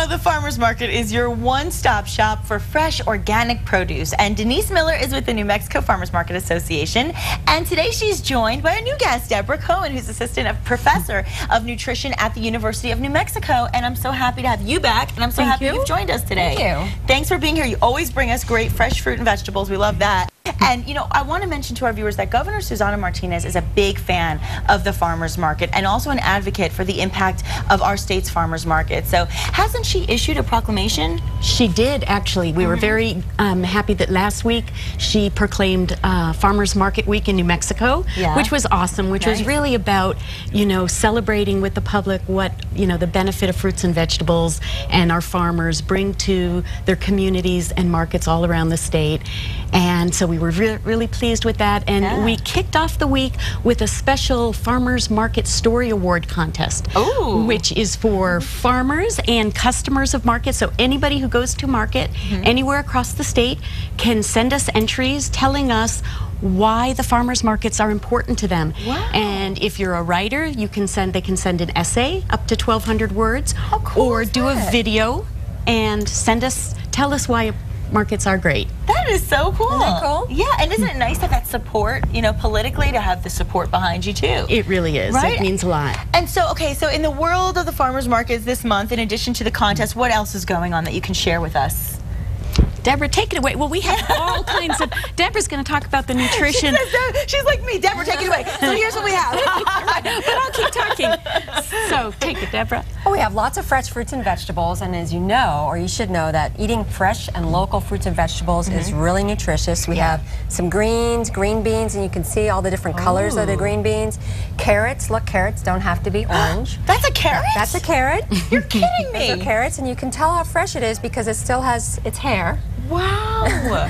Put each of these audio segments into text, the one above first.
Well, the Farmers Market is your one-stop shop for fresh organic produce. And Denise Miller is with the New Mexico Farmers Market Association. And today she's joined by a new guest, Deborah Cohen, who's assistant professor of nutrition at the University of New Mexico. And I'm so happy to have you back. And I'm so happy you've joined us today. Thank you. Thanks for being here. You always bring us great fresh fruit and vegetables. We love that. And, you know, I want to mention to our viewers that Governor Susana Martinez is a big fan of the farmers market and also an advocate for the impact of our state's farmers market. So hasn't she issued a proclamation? She did, actually. We were very happy that last week she proclaimed Farmers Market Week in New Mexico, which was awesome, which was really about, you know, celebrating with the public what, you know, the benefit of fruits and vegetables and our farmers bring to their communities and markets all around the state. And so we were really pleased with that. And we kicked off the week with a special Farmers Market Story Award contest, which is for farmers and customers of markets. So anybody who goes to market anywhere across the state can send us entries telling us why the farmers markets are important to them. And if you're a writer, you can they can send an essay up to 1,200 words, or do a video and tell us why markets are great. That is so cool. Isn't that cool? Yeah, and isn't it nice to have that support, you know, politically, to have the support behind you too? It really is. Right? It means a lot. And so, okay, so in the world of the farmers markets this month, in addition to the contest, what else is going on that you can share with us? Deborah, take it away. Well, we have all kinds of... Deborah's going to talk about the nutrition. She's like me. Deborah, take it away. So here's what we have. But I'll keep talking. So take it, Deborah. Well, we have lots of fresh fruits and vegetables, and as you know, or you should know, that eating fresh and local fruits and vegetables is really nutritious. We have some greens, green beans, and you can see all the different colors of the green beans. Carrots, look, carrots don't have to be orange. That's a carrot? That's a carrot. You're kidding me. Those are carrots, and you can tell how fresh it is because it still has its hair. Wow.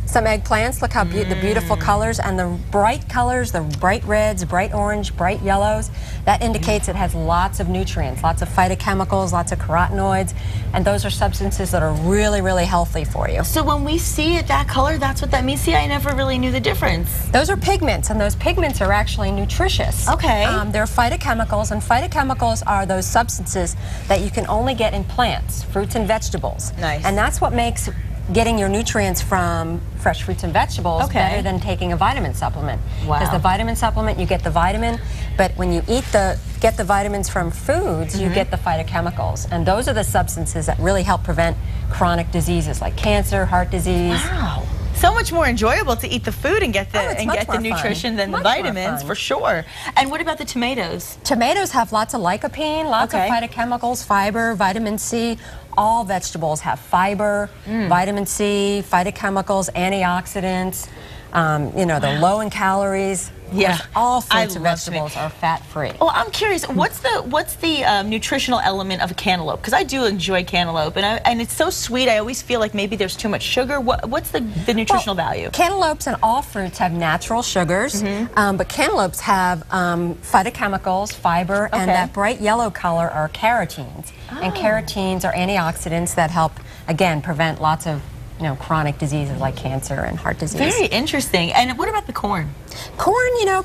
Some eggplants, look how the beautiful colors, and the bright reds, bright orange, bright yellows. That indicates it has lots of nutrients, lots of phytochemicals, lots of carotenoids, and those are substances that are really, really healthy for you. So when we see it that color, that's what that means? See, I never really knew the difference. Those are pigments, and those pigments are actually nutritious. Okay. They're phytochemicals, and phytochemicals are those substances that you can only get in plants, fruits and vegetables. Nice. And that's what makes getting your nutrients from fresh fruits and vegetables better than taking a vitamin supplement. Because the vitamin supplement, you get the vitamin, but when you get the vitamins from foods, you get the phytochemicals. And those are the substances that really help prevent chronic diseases like cancer, heart disease. Wow. So much more enjoyable to eat the food and get the nutrition than the vitamins, for sure. And what about the tomatoes? Tomatoes have lots of lycopene, lots of phytochemicals, fiber, vitamin C. All vegetables have fiber, vitamin C, phytochemicals, antioxidants. You know, they're low in calories. Yeah, all fruits and vegetables are fat-free. Well, I'm curious, what's the nutritional element of a cantaloupe? Because I do enjoy cantaloupe, and it's so sweet. I always feel like maybe there's too much sugar. What's the nutritional value? Cantaloupes and all fruits have natural sugars, but cantaloupes have phytochemicals, fiber, and that bright yellow color are carotenes. And carotenes are antioxidants that help, again, prevent lots of chronic diseases like cancer and heart disease. Very interesting. And what about the corn? Corn, you know,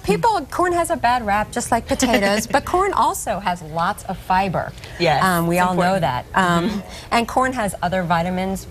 corn has a bad rap just like potatoes, but corn also has lots of fiber. Yes, we all know that. And corn has other vitamins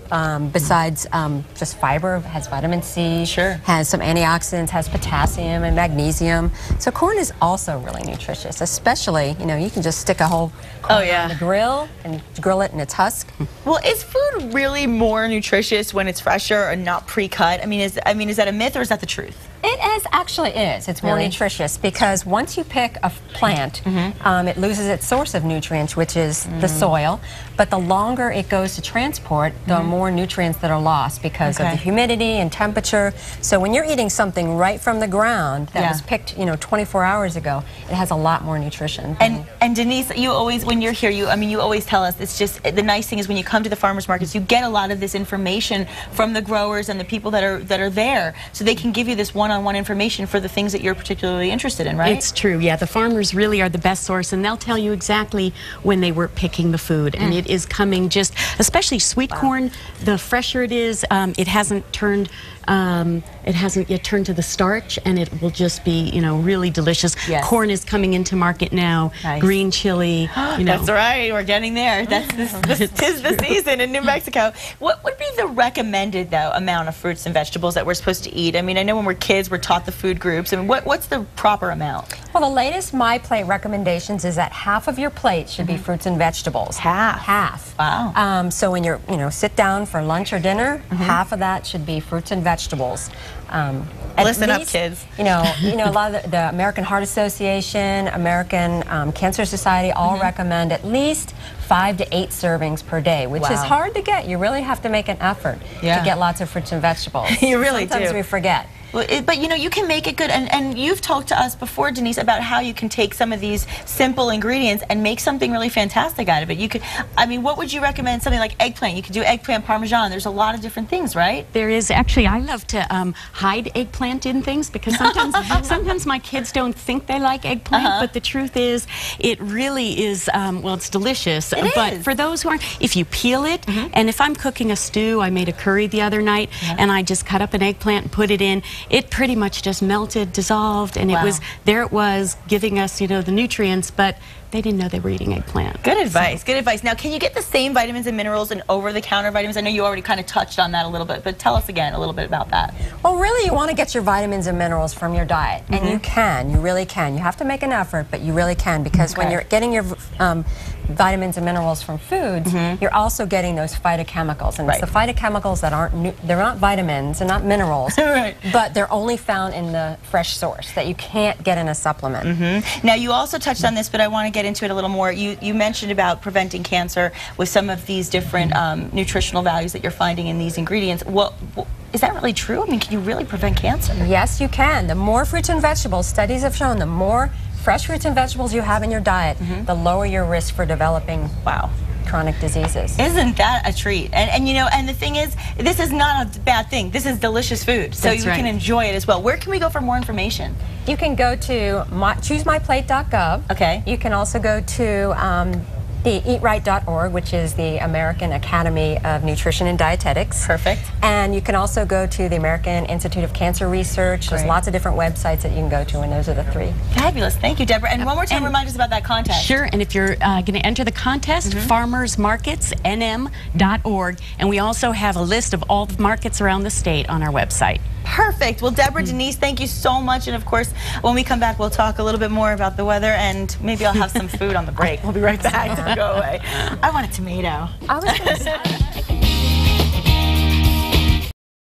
besides just fiber. It has vitamin C, has some antioxidants, has potassium and magnesium. So corn is also really nutritious, especially, you know, you can just stick a whole corn on the grill and grill it in its husk. Well, is food really more nutritious when it's fresher and not pre-cut? I mean, is that a myth or is that the truth? It actually is. It's more nutritious because once you pick a plant, it loses its source of nutrients, which is the soil. But the longer it goes to transport, the more nutrients that are lost because of the humidity and temperature. So when you're eating something right from the ground that was picked, 24 hours ago, it has a lot more nutrition. And Denise, you always, when you're here, you always tell us, it's just, the nice thing is when you come to the farmers markets, you get a lot of this information from the growers and the people that are there, so they can give you this one-on-one information for the things that you're particularly interested in, right? It's true, yeah. The farmers really are the best source, and they'll tell you exactly when they were picking the food, and it is coming just, especially sweet corn, the fresher it is, it hasn't turned It hasn't yet turned to the starch, and it will just be, you know, really delicious. Yes. Corn is coming into market now. Nice. Green chili. You know. That's right. We're getting there. Tis the season in New Mexico. What would be the recommended, though, amount of fruits and vegetables that we're supposed to eat? I mean, I know when we're kids, we're taught the food groups. I mean, what's the proper amount? Well, the latest My Plate recommendations is that half of your plate should be fruits and vegetables. Half. Wow. So when you're, sit down for lunch or dinner, half of that should be fruits and vegetables. Listen up, kids. A lot of the American Heart Association, American Cancer Society all recommend at least 5 to 8 servings per day, which is hard to get. You really have to make an effort to get lots of fruits and vegetables. You really do. Sometimes we forget. Well, but you can make it good, and you've talked to us before, Denise, about how you can take some of these simple ingredients and make something really fantastic out of it. You could, I mean, what would you recommend? Something like eggplant. You could do eggplant parmesan. There's a lot of different things, right? There is. Actually, I love to hide eggplant in things because sometimes my kids don't think they like eggplant, but the truth is, it really is, well, it's delicious. But for those who aren't, if you peel it, and if I'm cooking a stew, I made a curry the other night, and I just cut up an eggplant and put it in. It pretty much just melted, dissolved, and it was giving us, the nutrients, but they didn't know they were eating eggplant. Good advice, good advice. Now, can you get the same vitamins and minerals in over-the-counter vitamins? I know you already kind of touched on that a little bit, but tell us again a little bit about that. Well, really, you want to get your vitamins and minerals from your diet, and you can. You really can. You have to make an effort, but you really can, because when you're getting your vitamins and minerals from foods, you're also getting those phytochemicals, and it's the phytochemicals that they're not vitamins, they're not minerals, but they're only found in the fresh source that you can't get in a supplement. Now, you also touched on this, but I want to get into it a little more. You mentioned about preventing cancer with some of these different nutritional values that you're finding in these ingredients. Is that really true? I mean, can you really prevent cancer? Yes, you can. The more fruits and vegetables, studies have shown, the more fresh fruits and vegetables you have in your diet, the lower your risk for developing chronic diseases. Isn't that a treat? And the thing is, this is not a bad thing. This is delicious food, so you can enjoy it as well. Where can we go for more information? You can go to choosemyplate.gov. Okay. You can also go to the eatright.org, which is the American Academy of Nutrition and Dietetics. Perfect. And you can also go to the American Institute of Cancer Research. There's lots of different websites that you can go to, and those are the 3. Fabulous. Thank you, Deborah. And one more time, remind us about that contest. Sure. And if you're going to enter the contest, farmersmarketsnm.org. And we also have a list of all the markets around the state on our website. Perfect. Well, Deborah, Denise, thank you so much. And of course, when we come back, we'll talk a little bit more about the weather, and maybe I'll have some food on the break. We'll be right back. Don't go away. I want a tomato. I was going to say.